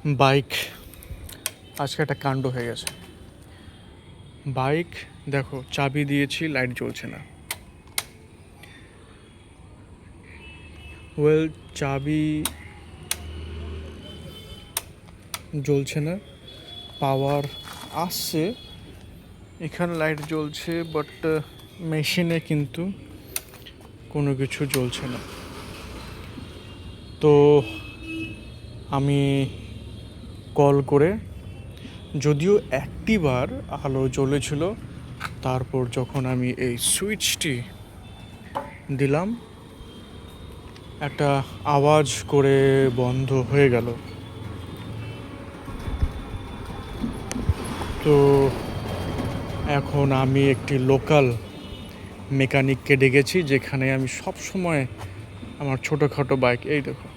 Bike আজকে একটা কাণ্ড হয়ে গেছে। বাইক দেখো, চাবি দিয়েছি, লাইট জ্বলছে না। চাবি জ্বলছে না, পাওয়ার আসছে, এখানে লাইট জ্বলছে, বাট মেশিনে কিন্তু কোনো কিছু জ্বলছে না। তো আমি কল করে, যদিও একটিবার আলো জ্বলেছিল, তারপর যখন আমি এই সুইচটি দিলাম একটা আওয়াজ করে বন্ধ হয়ে গেল। তো এখন আমি একটি লোকাল মেকানিককে ডেকেছি, যেখানে আমি সব সময় আমার ছোটোখাটো বাইক, এই দেখো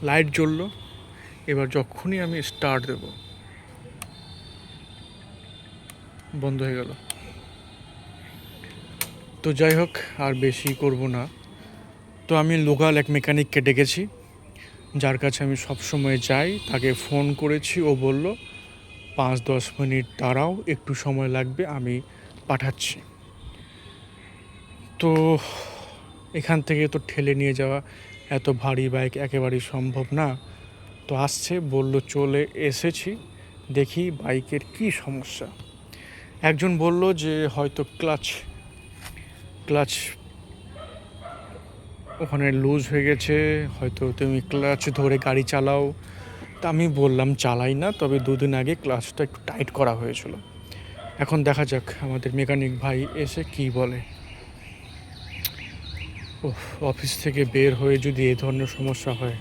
লাইট জ্বললো, এবার যখনই আমি স্টার্ট দেব বন্ধ হয়ে গেল। তো যাই হোক, আর বেশি করব না। তো আমি লোকাল এক মেকানিককে ডেকেছি, যার কাছে আমি সব সময় যাই। তাকে ফোন করেছি, ও বলল 5-10 মিনিট দাঁড়াও, একটু সময় লাগবে, আমি পাঠাচ্ছি। তো এখান থেকে তো ঠেলে নিয়ে যাওয়া এত ভারী বাইক একেবারেই সম্ভব না। তো আসছে, বলল চলে এসেছি, দেখি বাইকের কি সমস্যা। একজন বলল যে হয়তো ক্লাচ ওখানে লুজ হয়ে গেছে, হয়তো তুমি ক্লাচ ধরে গাড়ি চালাও। তা আমি বললাম চালাই না, তবে 2 দিন আগে ক্লাচটা একটু টাইট করা হয়েছিল। এখন দেখা যাক আমাদের মেকানিক ভাই এসে কি বলে। অফিস থেকে বের হয়ে যদি এই ধরনের সমস্যা হয়,